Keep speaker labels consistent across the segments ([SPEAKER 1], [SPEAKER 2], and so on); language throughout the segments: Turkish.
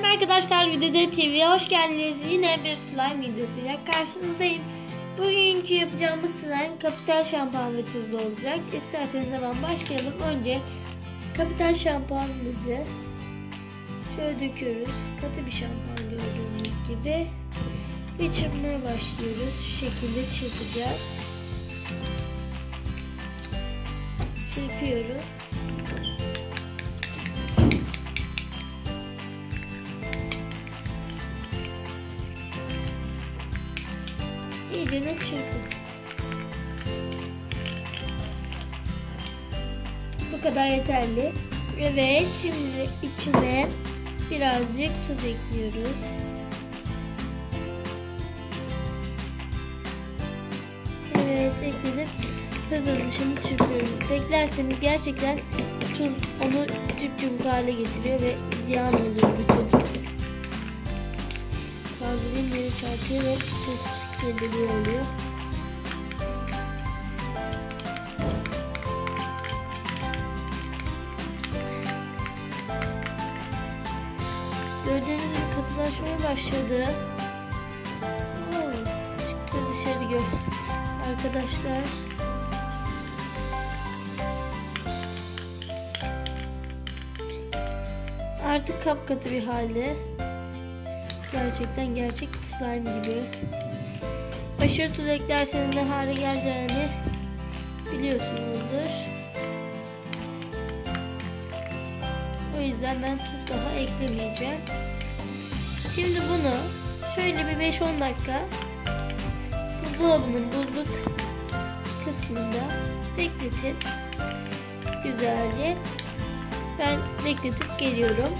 [SPEAKER 1] Merhaba arkadaşlar, VİDEO TV'ye hoş geldiniz. Yine bir slime videosuyla karşınızdayım. Bugünkü yapacağımız slime kapital şampuan ve tuzlu olacak. İsterseniz hemen başlayalım. Önce kapital şampuanımızı şöyle döküyoruz. Katı bir şampuan gördüğünüz gibi. Ve çırpmaya başlıyoruz. Şu şekilde çırpacağız. Çırpıyoruz. İyice de çırpın. Bu kadar yeterli. Evet, şimdi içine birazcık tuz ekliyoruz. Evet, ekledim. Hızlı şimdi çırpıyoruz. Beklerseniz gerçekten tuz onu cıpcık hale getiriyor ve ziyan oluyor bütün. Kaldırayım, yeri çarpıyor ve tuz kirliliği oluyor. Gördüğünüz gibi katılaşmaya başladı. Çıktı dışarı gör. Arkadaşlar. Artık kapkatı bir halde. Gerçekten gerçek slime gibi. Aşırı tuz eklerseniz ne hale geleceğini biliyorsunuzdur. O yüzden ben tuz daha eklemeyeceğim. Şimdi bunu şöyle bir 5-10 dakika buzdolabının buzluk kısmında bekletin. Güzelce. Ben bekletip geliyorum.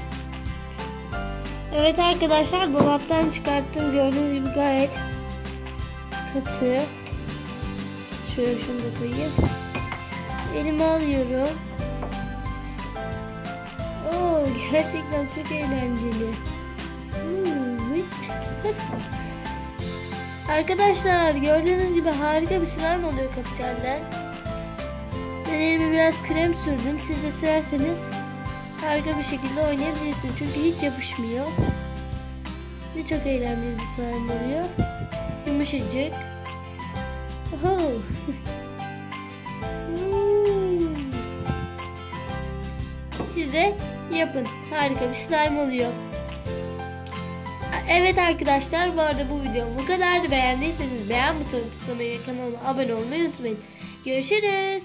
[SPEAKER 1] Evet arkadaşlar, dolaptan çıkarttım. Gördüğünüz gibi gayet katı. Şöyle şunu da koyayım. Elime alıyorum. Oo, gerçekten çok eğlenceli. Arkadaşlar gördüğünüz gibi harika bir slime oluyor kapitalden. Ben elime biraz krem sürdüm. Siz de sürerseniz harika bir şekilde oynayabilirsiniz. Çünkü hiç yapışmıyor. Ve çok eğlenceli bir slime oluyor. Yumuşacık. Oh. Siz de yapın. Harika bir slime oluyor. Evet arkadaşlar, bu arada bu video bu kadardı. Beğendiyseniz beğen butonuna tıklamayı ve kanalıma abone olmayı unutmayın. Görüşürüz.